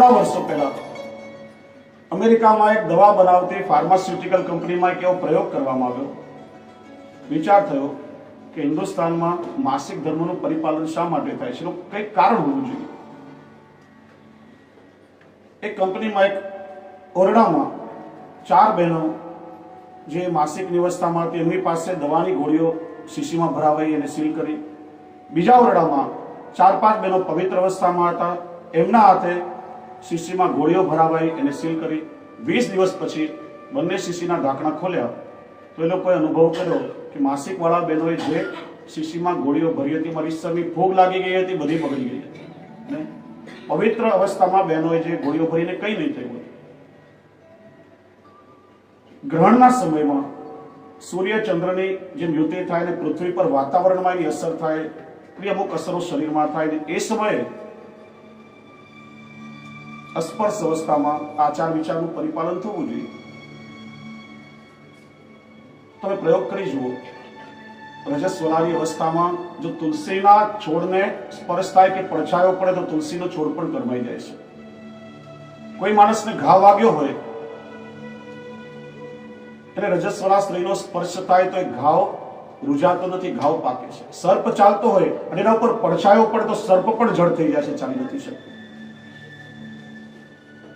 થોડા વર્ષો પહેલા અમેરિકામાં એક દવા બનાવતી ફાર્માસ્યુટિકલ કંપનીમાં એક એવો પ્રયોગ કરવામાં આવ્યો. વિચાર થયો કે હિન્દુસ્તાનમાં માસિક ધર્મનું પરિપાલન શા માટે થાય છે, એનું કંઈક કારણ હોવું જોઈએ. એક કંપનીમાં એક ઓરડામાં 4 બહેનો જે માસિકની અવસ્થામાં હતી એમની પાસે દવાની ગોળીઓ શીશીમાં ભરાવાઈ અને સીલ કરી. બીજા ઓરડામાં 4-5 બહેનો પવિત્ર અવસ્થામાં હતા, એમના હાથે શીશીમાં ગોળીઓ ભરાવાઈ અને સીલ કરી. 20 દિવસ પછી બંને શીશીના ઢાંકણા ખોલ્યા તો એ લોકોએ અનુભવ કર્યો કે માસિક વાળા બહેનોએ જે શીશીમાં ગોળીઓ ભરી હતી, મારી ઈશ્વરની ફૂગ લાગી ગઈ હતી, બધી બગડી ગઈ હતી. અને પવિત્ર અવસ્થામાં બહેનોએ જે ગોળીઓ ભરીને કંઈ નહીં થયું. ગ્રહણના સમયમાં સૂર્ય ચંદ્રની જે યુતિ થાય ને પૃથ્વી પર વાતાવરણમાં એની અસર થાય, એ અમુક અસરો શરીરમાં થાય ને એ સમયે અસ્પર્શ અવસ્થામાં આચાર વિચારનું પરિપાલન થવું જોઈએ. તમે પ્રયોગ કરી જુઓ. રજસ્વલાની અવસ્થામાં જો તુલસીના છોડને સ્પર્શ થાય કે પડછાયો પડે તો તુલસીનો છોડ પણ ગરમાઈ જાય છે. કોઈ માણસને ઘા વાગ્યો હોય એટલે રજસ્વલા સ્ત્રીનો સ્પર્શ થાય તો એ ઘાવ રૂજાતો નથી, ઘાવ પાકે છે. સર્પ ચાલતો હોય અને એના ઉપર પડછાયો પડે તો સર્પ પણ જડ થઈ જાય છે, ચાલી નથી શકતો.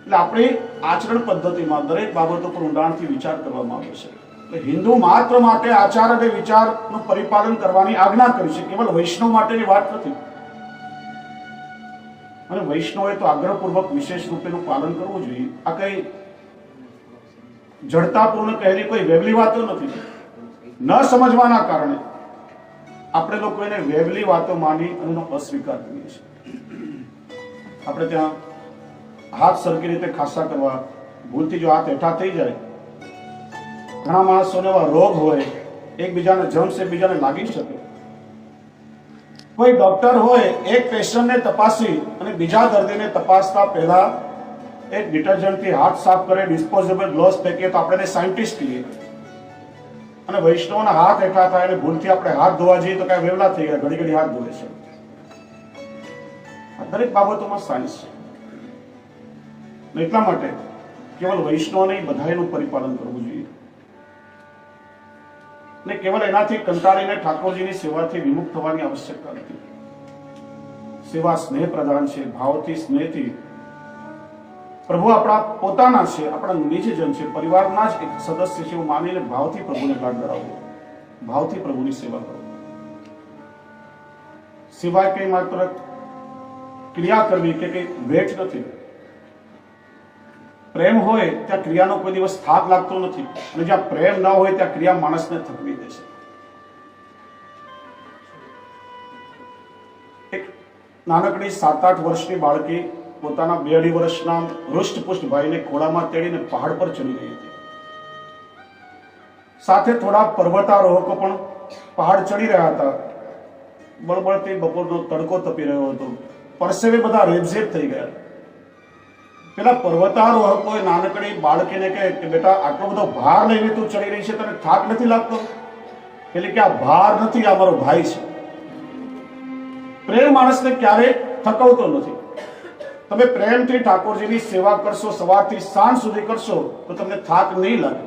એટલે આપણી આચરણ પદ્ધતિમાં દરેક બાબતો પર ઊંડાણથી વિચાર કરવામાં આવે છે. એટલે હિન્દુ માત્ર માટે આચાર અને વિચારનું પરિપાલન કરવાની આજ્ઞા કરી છે, કેવલ વૈષ્ણવ માટેની વાત નથી. અને વૈષ્ણવે તો આગ્રહપૂર્વક વિશેષ રૂપેનું પાલન કરવું જોઈએ. આ કઈ જડતાપૂર્ણ કહેલી કોઈ વેવલી વાતો નથી. ન સમજવાના કારણે આપણે લોકો એને વેવલી વાતો માની અને એનો અસ્વીકાર કરીએ છીએ. આપણે ત્યાં હાથ સરખી રીતે ખાસા કરવા ભૂલથી જો હાથ હેઠા થઈ જાય, ઘણા માણસોને એવા રોગ હોય, એકબીજાને જમ્સ એકબીજાને લાગી શકે. કોઈ ડોક્ટર હોય, એક પેશન્ટને તપાસી અને બીજા દર્દીને તપાસતા પહેલા એક ડિટર્જન્ટથી હાથ સાફ કરે, ડિસ્પોઝેબલ ગ્લોવ્સ ફેંકીએ તો આપણે સાયન્ટિસ્ટ કહીએ. અને વૈષ્ણવના હાથ હેઠા થાય અને ભૂલથી આપણે હાથ ધોવા જઈએ તો કઈ વેવલા થઈ ગયા, ઘડી ઘડી હાથ ધોવે છે. આ દરેક બાબતોમાં સાયન્સ છે. એટલા માટે કેવલ વૈષ્ણવ નહીં, બધાનું પરિપાલન કરવું જોઈએ. ને કેવલ એનાથી કંટાળીને ઠાકોરજીની સેવાથી વિમુખ થવાની આવશ્યકતા નથી. સેવા સ્નેહ પ્રધાન છે. ભાવથી, સ્નેહથી પ્રભુ આપણા પોતાના છે, આપણા નિજજન છે, પરિવારના જ એક સદસ્ય છે એવું માનીને ભાવથી પ્રભુને લાડ ધરાવવો, ભાવથી પ્રભુની સેવા કરો. સિવાય કઈ માત્ર ક્રિયા કરવી કે કઈ ભેટ નથી. પ્રેમ હોય ત્યાં ક્રિયાનો કોઈ દિવસ થાક લાગતો નથી, અને જ્યાં પ્રેમ ના હોય ત્યાં ક્રિયા માણસને થકવી દે છે. એક નાનકડી 7-8 વર્ષની બાળકી પોતાના 2-2.5 વર્ષના હૃષ્ટપુષ્ટ ભાઈને ખોળામાં તેડીને પહાડ પર ચડી ગઈ હતી. સાથે થોડા પર્વતારોહકો પણ પહાડ ચડી રહ્યા હતા. બળબળતી બપોરનો તડકો તપી રહ્યો હતો. પરસેવે બધા રેબઝેબ થઈ ગયા. પેલા પર્વતારોહકોએ નાનકડી બાળકીને કહે કે બેટા, આટલો બધો ભાર લઈને તું ચડી રહી છે, તને થાક નથી લાગતો? એટલે કે આ ભાર નથી, આ મારો ભાઈ છે. પ્રેમ માણસને ક્યારેય થકવતો નથી. તમે પ્રેમથી ઠાકોરજીની સેવા કરશો, સવારથી સાંજ સુધી કરશો તો તમને થાક નહીં લાગે.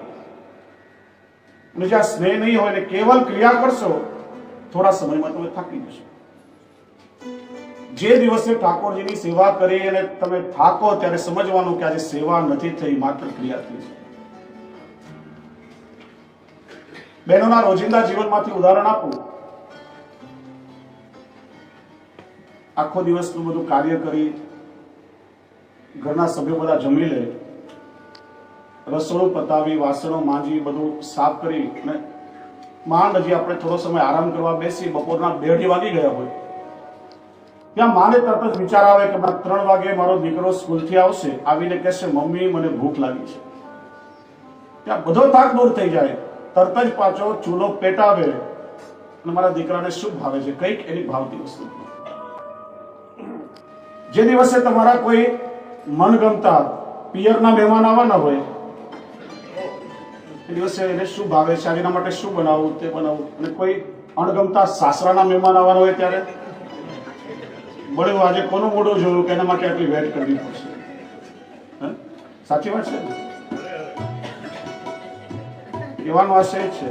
અને જ્યાં સ્નેહ નહીં હોય ને કેવલ ક્રિયા કરશો, થોડા સમયમાં તમે થાકી જશો. જે દિવસે ઠાકોરજીની સેવા કરી અને તમે થાકો ત્યારે સમજવાનું કે આજે સેવા નથી થઈ, માત્ર ક્રિયા થઈ છે. બહેનોના રોજિંદા જીવનમાંથી ઉદાહરણ આપું. આખો દિવસનું બધું કાર્ય કરી, ઘરના સભ્યો બધા જમી લે, રસોડું પતાવી, વાસણો માંજી, બધું સાફ કરી અને માંડ હજી આપણે થોડો સમય આરામ કરવા બેસી, બપોરના 2 વાગી ગયા હોય, ત્યાં માને તરત જ વિચાર આવે કે 3 વાગે મારો દીકરો સ્કૂલથી આવશે, આવીને કહેશે મમ્મી મને ભૂખ લાગી છે. ત્યાં બધો થાક દૂર થઈ જાય. તરત જ પાછો ચૂલો પેટાવે અને મારા દીકરાને શું ભાવે છે, કંઈક એની ભાવતી વસ્તુ. જે દિવસે તમારા કોઈ મનગમતા પિયરના મહેમાન આવવાના હોય, એ દિવસે એને શું ભાવે છે, એના માટે શું બનાવવું તે બનાવવું. અને કોઈ અણગમતા સાસરાના મહેમાન આવવાના હોય ત્યારે બળ્યું આજે કોનું મોઢું જોયું કે એના માટે આટલી વેટ કરવી પડશે. સાચી વાત છે ને? કહેવાનો આશય છે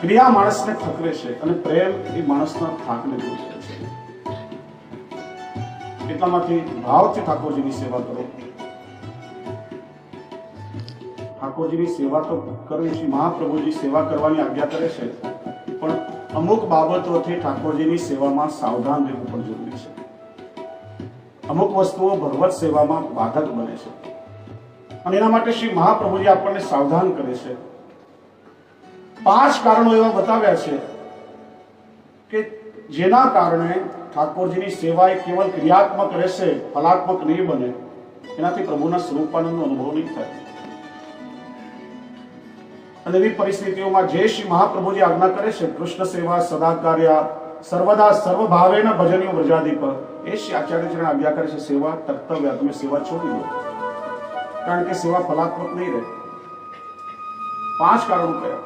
ક્રિયા માણસને ખતરે છે અને પ્રેમ એ માણસના થાકને દૂર કરે છે. એટલામાંથી ભાવથી ઠાકોરજીની સેવા કરો. ઠાકોરજીની સેવા તો કરવી છે, મહાપ્રભુજી સેવા કરવાની આજ્ઞા કરે છે, પણ અમુક બાબતોથી ઠાકોરજીની સેવામાં સાવધાન રહેવું પણ જરૂરી છે. અમુક વસ્તુઓ ભગવત સેવામાં બાધક બને છે અને એના માટે શ્રી મહાપ્રભુજી આપણને સાવધાન કરે છે. 5 કારણો એવા બતાવ્યા છે કે જેના કારણે ઠાકોરજીની સેવા એ કેવલ ક્રિયાત્મક રહેશે, ફલાત્મક નહીં બને. એનાથી પ્રભુના સ્વરૂપાનંદનો અનુભવ નહીં થાય. અને એવી પરિસ્થિતિઓમાં જે શ્રી મહાપ્રભુજી આજ્ઞા કરે છે, કૃષ્ણ સેવા સદા કાર્ય સર્વદા સર્વભાવેન ભજનીય વ્રજાધિપ, એ શ્રી આચાર્યજીને આજ્ઞા કરે છે સેવા કર્તવ્ય, તમે સેવા છોડી દો, કારણ કે સેવા ફલાત્મક નહીં રહે. 5 કારણો કયા?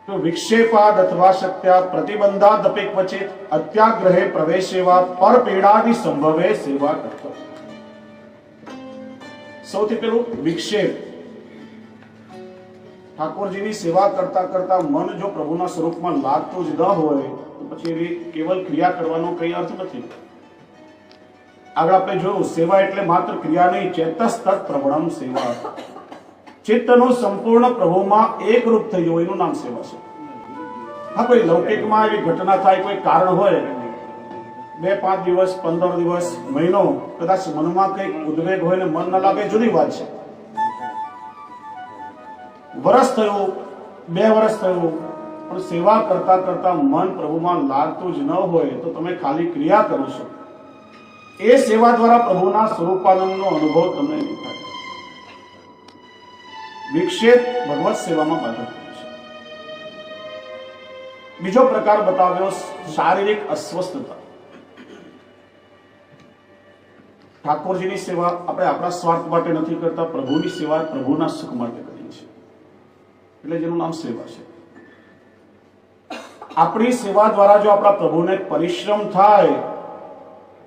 તો વિક્ષેપાદ અથવા શક્ત્યા પ્રતિબંધાદ અપે ક્વચિત અત્યાગ્રહે પ્રવેશેવા પર પીડાદિ સંભવે સેવા કર્તવ્ય. સૌથી પહેલું વિક્ષેપ. ઠાકોરજીની સેવા કરતા કરતા મન જો પ્રભુના સ્વરૂપમાં લાગતું જ ન હોય તો પછી એવી કેવલ ક્રિયા કરવાનો કઈ અર્થ નથી. આગળ આપણે જોયું, સેવા એટલે માત્ર ક્રિયા નહીં, ચેતસ તત પ્રવણમ સેવા. ચિત્તનું સંપૂર્ણ પ્રભુમાં એકરૂપ થઈ જવું, એનું નામ સેવા છે. હા, કોઈ લૌકિકમાં એવી ઘટના થાય, કોઈ કારણ હોય, 2-5 દિવસ 15 દિવસ મહિનો કદાચ મનમાં કંઈક ઉદ્વેગ હોય ને મન ન લાગે, જુદી વાત છે. વર્ષ થયું, 2 વર્ષ થયું, પણ સેવા કરતા કરતા મન પ્રભુમાં લાગતું જ ન હોય તો તમે ખાલી ક્રિયા કરો છો. એ સેવા દ્વારા પ્રભુના સ્વરૂપાનંદનો અનુભવ તમને નહીં થાય. વિક્ષેપ ભગવત સેવામાં બાધક છે. બીજો પ્રકાર બતાવ્યો શારીરિક અસ્વસ્થતા. ઠાકોરજીની સેવા આપણે આપણા સ્વાર્થ માટે નથી કરતા, પ્રભુની સેવા પ્રભુના સુખ માટે કરીએ છીએ, એટલે જેનું નામ સેવા છે. આપણી સેવા દ્વારા જો આપણા પ્રભુને પરિશ્રમ થાય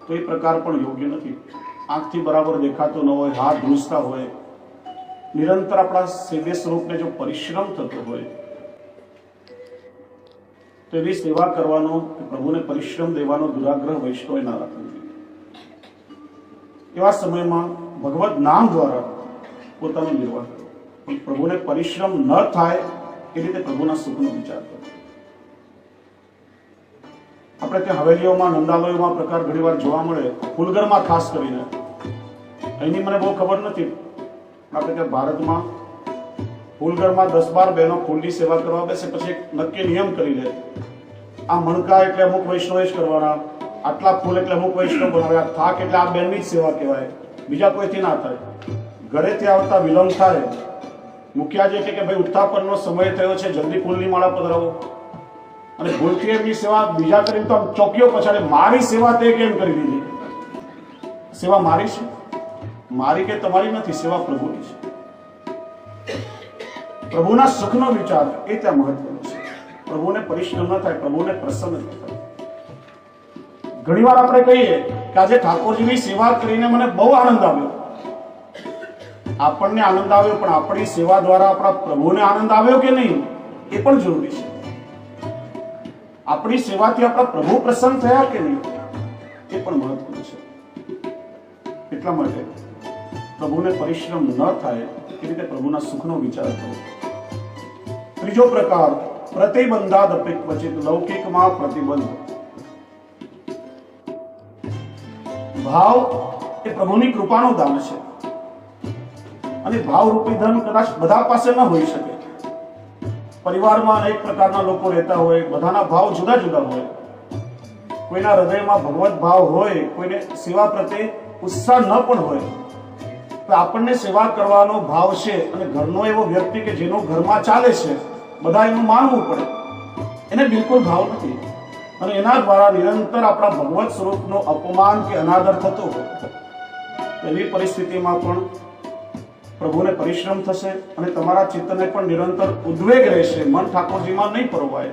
તો એ પ્રકાર પણ યોગ્ય નથી. આંખથી બરાબર દેખાતો ન હોય, હાથ ધ્રુજતા હોય, નિરંતર આપણા સેવ્ય સ્વરૂપને જો પરિશ્રમ થતો હોય તો એવી સેવા કરવાનો, પ્રભુને પરિશ્રમ દેવાનો દુરાગ્રહ વૈષ્ણવે ના રાખવો જોઈએ. એવા સમયમાં ભગવત નામ દ્વારા પોતાનો નિર્વાહ કરો, પણ પ્રભુને પરિશ્રમ ન થાય એ રીતે પ્રભુના સુખનો વિચાર કરો. આપણે ત્યાં હવેલીઓમાં, નંદાલયોમાં પ્રકાર ઘણીવાર જોવા મળે, ફૂલગરમાં ખાસ કરીને. અહીંની મને બહુ ખબર નથી, આપણે ત્યાં ભારતમાં ફૂલગરમાં 10-12 બહેનો ફૂલની સેવા કરવા બેસે, પછી એક નક્કી નિયમ કરી લે, આ મણકા એટલે અમુક વૈષ્ણવે જ કરવાના, આટલા ફૂલ એટલે અમુક વૈષ્ણવ બનાવ્યા, થાક એટલે આ બેનની જ સેવા કહેવાય, બીજા કોઈથી ના થાય. ઘરેથી આવતા વિલંબ થાય, મુખિયા જે કે ભાઈ ઉત્થાપનનો સમય થયો છે, જલ્દી ફૂલની માળા પધરાવો, અને ભૂલથી એમની સેવા બીજા કરીને તો ચોકીઓ પછાડે, મારી સેવા તે કેમ કરી દીધી? સેવા મારી છે, મારી કે તમારી નથી, સેવા પ્રભુની છે. પ્રભુના સુખનો વિચાર એ ત્યાં મહત્વનો છે. પ્રભુને પરિશ્રમ ન થાય, પ્રભુને પ્રસન્ન ન થાય. ઘણીવાર આપણે કહીએ કે આજે ઠાકોરજીની સેવા કરીને મને બહુ આનંદ આવ્યો. આપણને આનંદ આવ્યો, પણ આપણી સેવા દ્વારા આપણા પ્રભુને આનંદ આવ્યો કે નહીં એ પણ જરૂરી છે. આપણી સેવાથી આપણા પ્રભુ પ્રસન્ન થયા કે નહીં એ પણ મહત્વનું છે. એટલા માટે પ્રભુને પરિશ્રમ ન થાય એ રીતે પ્રભુના સુખનો વિચાર કરો. ત્રીજો પ્રકાર, પ્રતિબંધાદ અપે ક્વચિત. લૌકિકમાં પ્રતિબંધ. ભાવ એ પ્રભુની કૃપાનું દાન છે, અને ભાવરૂપી ધન કદાચ બધા પાસે ન હોઈ શકે. પરિવારમાં અનેક પ્રકારના લોકો રહેતા હોય, બધાના ભાવ જુદા જુદા હોય. કોઈના હૃદયમાં ભગવત ભાવ હોય, કોઈને સેવા પ્રત્યે ઉત્સાહ ન પણ હોય. તો આપણને સેવા કરવાનો ભાવ છે, અને ઘરનો એવો વ્યક્તિ કે જેનો ઘરમાં ચાલે છે, બધા એનું માનવું પડે, એને બિલકુલ ભાવ નથી, અને એના દ્વારા નિરંતર આપણા ભગવત સ્વરૂપનો અપમાન કે અનાદર થતો હોય, એવી પરિસ્થિતિમાં પણ પ્રભુને પરિશ્રમ થશે, અને તમારા ચિત્તને પણ નિરંતર ઉદ્વેગ રહેશે, મન ઠાકોરજીમાં નહીં પરોવાય.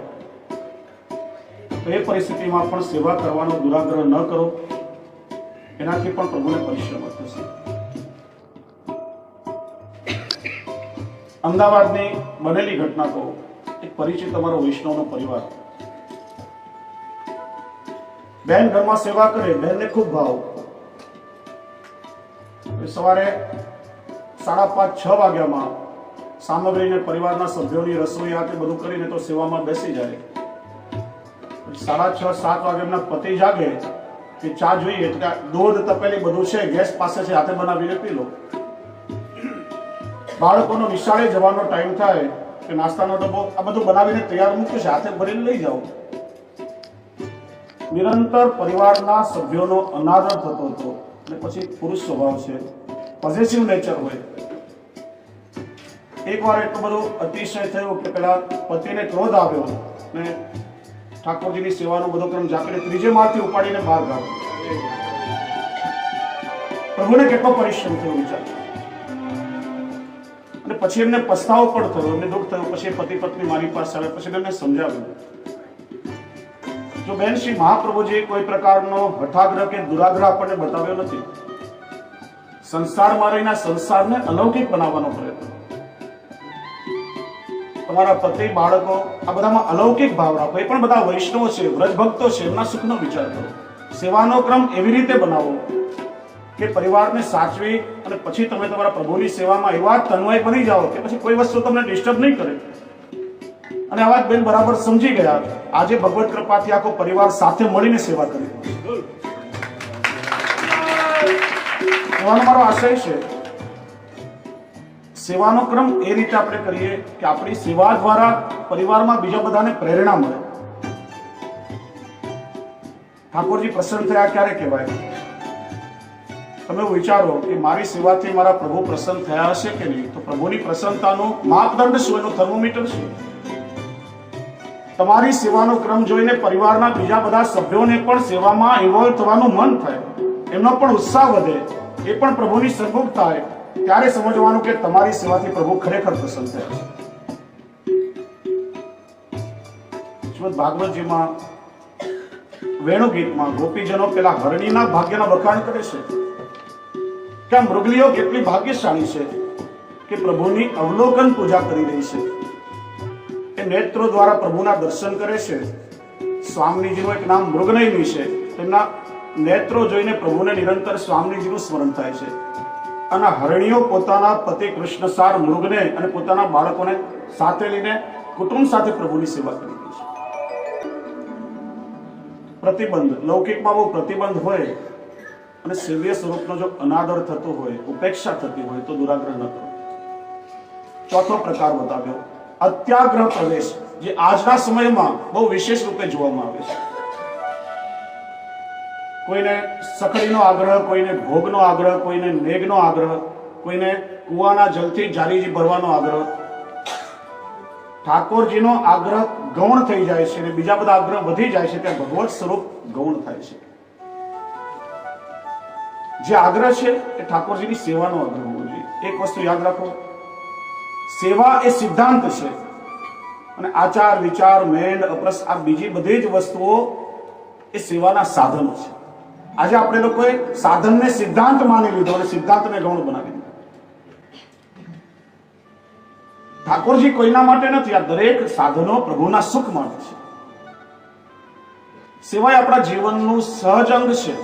તો એ પરિસ્થિતિમાં પણ સેવા કરવાનો દુરાગ્રહ ન કરો, એનાથી પણ પ્રભુને પરિશ્રમ થશે. અમદાવાદની બનેલી ઘટના કહું. એક પરિચિત અમારો વૈષ્ણવનો પરિવાર, બેન ઘરમાં સેવા કરે, બહેનને ખૂબ ભાવ. સવારે 5:30-6 વાગ્યામાં સામગ્રીને પરિવારના સભ્યોની રસોઈ આ તે બધું કરીને તો સેવામાં બેસી જાય. 6:30-7 વાગે એમના પતિ જાગે કે ચા જોઈએ, એટલે દૂધ તપેલી બધું છે, ગેસ પાસે છે, હાથે બનાવીને પી લો. બાળકોનો નિશાળે જવાનો ટાઈમ થાય કે નાસ્તાનો ડબ્બો આ બધું બનાવીને તૈયાર મૂક્યું છે, હાથે ભરીને લઈ જાઓ. નિરંતર પરિવારના સભ્યોનો અનાદર થતો હતો. અને પછી પુરુષ સ્વભાવ છે, પોઝિટિવ નેચર હોય. એકવાર એટલું બધું અતિશય થયું કે પેલા પતિને ક્રોધ આવ્યો ને ઠાકોરજીની સેવાનો બધો ક્રમ જાપીને 3જે માળથી ઉપાડીને બહાર કાઢ્યો. પ્રભુને કેટલો પરિશ્રમ થયો વિચાર. અને પછી એમને પસ્તાવો પણ થયો, એમને દુઃખ થયું. પછી પતિ પત્ની મારી પાસે આવે, પછી એમને સમજાવ્યું. જો બેન, શ્રી મહાપ્રભુજી કોઈ પ્રકારનો હઠાગ્રહ કે દુરાગ્રહ આપણને બતાવ્યો નથી. સંસારમાં રહીને સંસારને અલૌકિક બનાવવાનો પ્રયત્ન. તમારા પતિ, બાળકો, આ બધામાં અલૌકિક ભાવ રાખો. એ પણ બધા વૈષ્ણવ છે, વ્રજ ભક્તો છે, એમના સુખનો વિચાર કરો. સેવાનો ક્રમ એવી રીતે બનાવો કે પરિવારને સાચવી અને પછી તમે તમારા પ્રભુની સેવામાં એવા તન્મય બની જાઓ કે પછી કોઈ વસ્તુ તમને ડિસ્ટર્બ નહીં કરે. અને આ વાત બેન બરાબર સમજી ગયા. આજે ભગવત કૃપાથી આખો પરિવાર સાથે મળીને સેવા કરી. સેવાનો મારો આશય છે, સેવાનો ક્રમ એ રીતે આપણે કરીએ કે આપણી સેવા દ્વારા પરિવારમાં બીજા બધાને પ્રેરણા મળે. ઠાકોરજી પ્રસન્ન થયા ક્યારે કહેવાય? તમે વિચારો કે મારી સેવાથી મારા પ્રભુ પ્રસન્ન થયા હશે કે નહીં? તો પ્રભુની પ્રસન્નતાનું માપદંડ શું, એનું થર્મોમીટર શું? તમારી સેવાનો ક્રમ જોઈને પરિવારના બીજા બધા સભ્યોને પણ સેવામાં ઇન્વોલ્વ થવાનું મન થાય, એમનો પણ ઉત્સાહ વધે, એ પણ પ્રભુની સન્મુખ થાય. ત્યારે સમજવાનું કે તમારી સેવાથી પ્રભુ ખરેખર પ્રસન્ન થયા છે. શ્રીમદ ભાગવતજીમાં વેણુ ગીતમાં ગોપીજનો પેલા હરણીના ભાગ્યના વખાણ કરે છે કે આ મૃગલીઓ કેટલી ભાગ્યશાળી છે કે પ્રભુની અવલોકન પૂજા કરી રહી છે. એ નેત્રો દ્વારા પ્રભુના દર્શન કરે છે. સ્વામીજીનું એક નામ મૃગનયની છે. તેમના નેત્રો જોઈને પ્રભુને નિરંતર સ્વામીજીનું સ્મરણ થાય છે. અને હરણીઓ પોતાના પતિ કૃષ્ણસાર મૃગને અને પોતાના બાળકોને સાથે લઈને કુટુંબ સાથે પ્રભુની સેવા કરી રહી છે. પ્રતિબંધ લૌકિકમાં બહુ પ્રતિબંધ હોય અને સેવ્ય સ્વરૂપનો જો અનાદર થતો હોય, ઉપેક્ષા થતી હોય તો દુરાગ્રહ ન કરો. ચોથો પ્રકાર બતાવ્યો, અત્યાગ્રહ પ્રવેશ, જે આજના સમયમાં બહુ વિશેષ રૂપે જોવામાં આવે છે. કોઈને સખડીનો આગ્રહ, કોઈને ભોગનો આગ્રહ, કોઈને મેઘનો આગ્રહ, કોઈને કુવાના જલથી જારીજી ભરવાનો આગ્રહ. ઠાકોરજીનો આગ્રહ ગૌણ થઈ જાય છે અને બીજા બધા આગ્રહ વધી જાય છે, ત્યાં ભગવત સ્વરૂપ ગૌણ થાય છે. જે આગ્રહ છે એ ઠાકોરજીની સેવાનો આગ્રહ હોવો જોઈએ. એક વસ્તુ યાદ રાખો, સેવા એ સિદ્ધાંત છે અને આચાર, વિચાર, મેંડ, અપ્રસ આ બીજી બધી જ વસ્તુઓ એ સેવાના સાધનો છે. આજે આપણે લોકોએ સાધનને સિદ્ધાંત માની લીધો અને સિદ્ધાંતને ગૌણ બનાવી દીધો. ઠાકોરજી કોઈના માટે નથી, આ દરેક સાધનો પ્રભુના સુખ માટે છે. સેવા આપણા જીવનનું સહજ અંગ છે.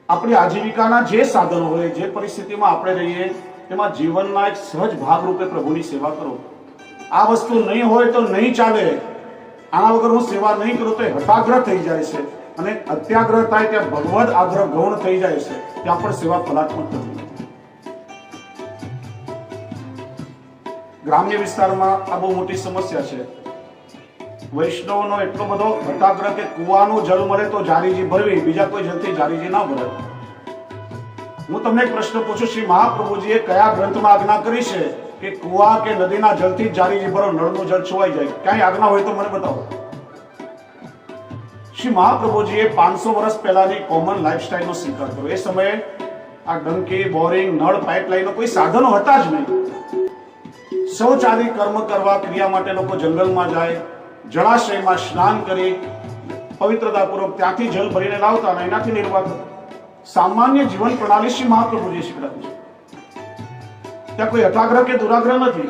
આપણી આજીવિકાના જે સાધનો હોય, જે પરિસ્થિતિમાં આપણે રહીએ, તેમાં જીવનના એક સહજ ભાગ રૂપે પ્રભુની સેવા કરો. આ વસ્તુ નહીં હોય તો નહીં ચાલે, આના વગર હું સેવા નહીં કરું તો એ હઠાગ્રહ થઈ જાય છે અને અત્યાગ્રહ થાય ત્યાં ભગવદ આગ્રહ ગૌણ થઈ જાય છે, ત્યાં પણ સેવા ફલાત્મક થતી નથી. ગ્રામ્ય વિસ્તારમાં આ બહુ મોટી સમસ્યા છે. વૈષ્ણવનો એટલો બધો હઠાગ્રહ કે કુવાનું જળ મળે તો જારીજી ભરવી, બીજા કોઈ જલથી જારીજી ના ભરાય. હું તમને એક પ્રશ્ન પૂછું, શ્રી મહાપ્રભુજીએ કયા ગ્રંથમાં આજ્ઞા કરી છે કે કુવા કે નદીના જળથી જારીજી ભરો, નળનું જળ છોવાઈ જાય? ક્યાંય આજ્ઞા હોય તો મને બતાવો. શ્રી મહાપ્રભુજીએ 500 વર્ષ પહેલાની કોમન લાઈફસ્ટાઈલનો સ્વીકાર કર્યો. એ સમયે આ ડંકી, બોરિંગ, નળ, પાઇપલાઈનો કોઈ સાધનો હતા જ નહીં. શૌચાદી કર્મ કરવા, ક્રિયા માટે લોકો જંગલમાં જાય, જળાશયમાં સ્નાન કરી પવિત્રતાપૂર્વક ત્યાંથી જલ ભરીને લાવતા અને એનાથી નિર્વાહ થતો. સામાન્ય જીવન પ્રણાલી શ્રી મહાપ્રભુજીએ શીખવાડી છે. ત્યાં કોઈ હઠાગ્રહ કે દુરાગ્રહ નથી.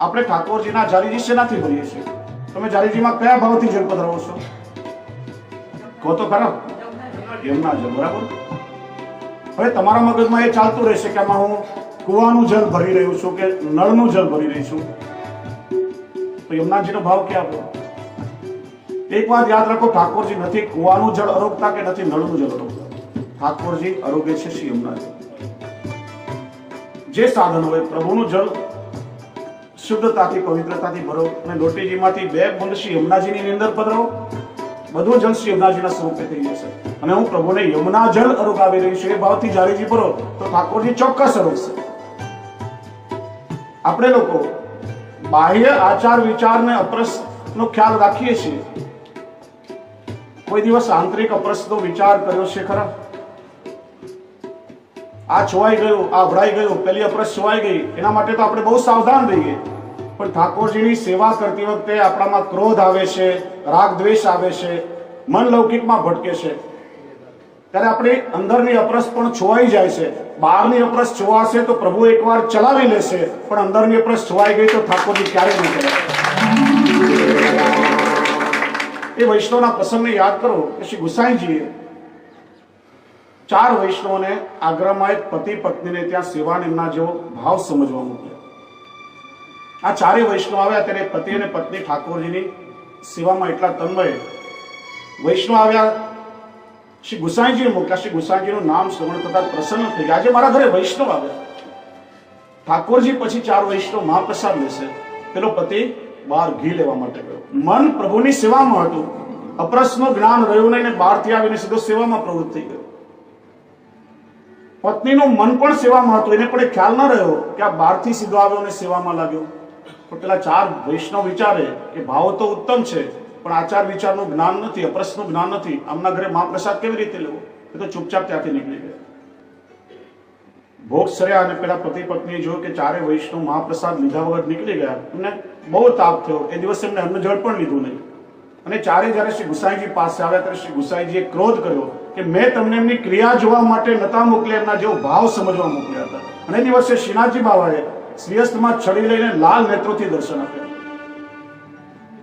આપણે ઠાકોરજીના જારીજી શેનાથી ભરીએ છીએ? તમે જારીજીમાં કયા ભાવથી જલ પધરાવો છો? કહો તો ખરા. એમના જલ. બરાબર. હવે તમારા મગજમાં એ ચાલતું રહેશે કે આમાં હું કુવાનું જલ ભરી રહ્યો છું કે નળનું જલ ભરી રહી છું. તો યમુનાજીનો ભાવ ક્યાં આપણો? એક વાત યાદ રાખો, ઠાકોરજી નથી કુવાનું જળ અરોગતા કે નથી નળનું જળ અરોગતા. ઠાકોરજી અરોગે છે શ્રી યમુનાજી. જે સાધન હોય પ્રભુનું જળ શુદ્ધતાથી પવિત્રતાથી ભરો અને લોટીજીમાંથી 2 બુંદ શ્રી યમુનાજીની અંદર પધરાવો, બધું જલ શ્રી યમુનાજીના સ્વરૂપે થઈ જશે. અને હું પ્રભુને યમુના જળ અરોગાવી રહી છું એ ભાવથી જારીજી ભરો તો ઠાકોરજી ચોક્કસ અરોગશે. આપણે લોકો બાહ્ય આચાર વિચારને અપરસનો ખ્યાલ રાખીએ છીએ. કોઈ દિવસ આંતરિક અપરસનો વિચાર કર્યો છે ખરા? આ છવાઈ ગયું, આ અભડાઈ ગયું, પેલી અપરસ છવાઈ ગઈ, એના માટે તો આપણે બહુ સાવધાન રહીએ. પણ ઠાકોરજીની સેવા કરતી વખતે આપણામાં ક્રોધ આવે છે, રાગ દ્વેષ આવે છે, મન લૌકિકમાં ભટકે છે, ત્યારે આપણી અંદરની અપરસ પણ છવાઈ જાય છે. બહારની અપરસ છવાશે તો પ્રભુ એકવાર ચલાવી લેશે, પણ અંદરની અપરસ છવાઈ ગઈ તો ઠાકોરજી ક્યારેય નહીં કરે. એ વૈષ્ણવના પ્રસંગને યાદ કરો કે શ્રી ગુસાઈજીએ 4 વૈષ્ણવોને આગ્રામાં એક પતિ પત્નીને ત્યાં સેવા એમના જેવો ભાવ સમજવા મોકલ્યા. આ 4 વૈષ્ણવ આવ્યા ત્યારે પતિ અને પત્ની ઠાકોરજીની સેવામાં એટલા તન્મય. વૈષ્ણવ આવ્યા, શ્રી ગુસાઈજીને મોકલ્યા. શ્રી ગુસાઈજીનું નામ શ્રવણ થતા પ્રસન્ન થઈ ગયા. આજે મારા ઘરે વૈષ્ણવ આવ્યા. ઠાકોરજી પછી 4 વૈષ્ણવ મહાપ્રસાદ લેશે. પેલો પતિ બહાર ઘી લેવા માટે ગયો. મન પ્રભુની સેવામાં હતું, અપરસનું જ્ઞાન રહ્યું નહીં ને બહારથી આવીને સીધો સેવામાં પ્રવૃત્ત થઈ ગયો. પત્નીનું મન પણ સેવામાં હતું, એને પણ ખ્યાલ ન રહ્યો કે આ બહારથી સીધો આવ્યો અને સેવામાં લાગ્યો. પણ પેલા 4 વૈષ્ણવ વિચારે કે ભાવ તો ઉત્તમ છે પણ આચાર વિચારનું જ્ઞાન નથી, અપરસનું જ્ઞાન નથી, આમના ઘરે મહાપ્રસાદ કેવી રીતે લેવો? એ તો ચૂપચાપ ત્યાંથી નીકળી ગયા. ભોગ સર્યા અને પેલા પતિ પત્નીએ જોયું કે 4 વૈષ્ણવ મહાપ્રસાદ લીધા વગર નીકળી ગયા. એમને બહુ તાપ થયો. એ દિવસે એમને અન્ન જળ પણ લીધું નહીં. અને 4 જ્યારે શ્રી ગુસાઈજી પાસે આવ્યા ત્યારે શ્રી ગુસાઈજીએ ક્રોધ કર્યો કે મેં તમને એમની ક્રિયા જોવા માટે નતા મોકલ્યા, એમના જેવો ભાવ સમજવા મોકલ્યા હતા. અને એ દિવસે શ્રીનાથજી બાવાએ શ્રીહસ્તમાં છડી લઈને લાલ નેત્રોથી દર્શન આપ્યા.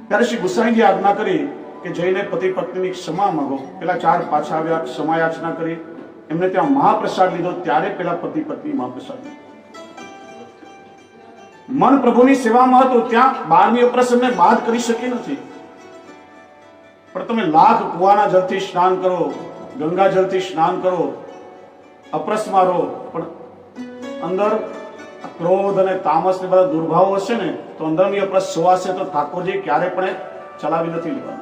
ત્યારે શ્રી ગુસાઈજી આજ્ઞા કરી કે જઈને પતિ પત્નીની ક્ષમા માંગો. પેલા 4 પાછા આવ્યા, ક્ષમા યાચના કરી, એમને ત્યાં મહાપ્રસાદ લીધો. ત્યારે પેલા પતિ પત્ની મહાપ્રસાદ લીધો. મન પ્રભુની સેવામાં હતું, ત્યાં બહારની અપરસ એમને બાદ કરી શકી નથી. પણ તમે લાખ કુવાના જળથી સ્નાન કરો, ગંગા જળથી સ્નાન કરો, અપરસમાં રહો, પણ અંદર ક્રોધ અને તામસ ને બધા દુર્ભાવો હશે ને તો અંદરની અપરસ છવાશે તો ઠાકોરજી ક્યારે પણ ચલાવી નથી લેવા.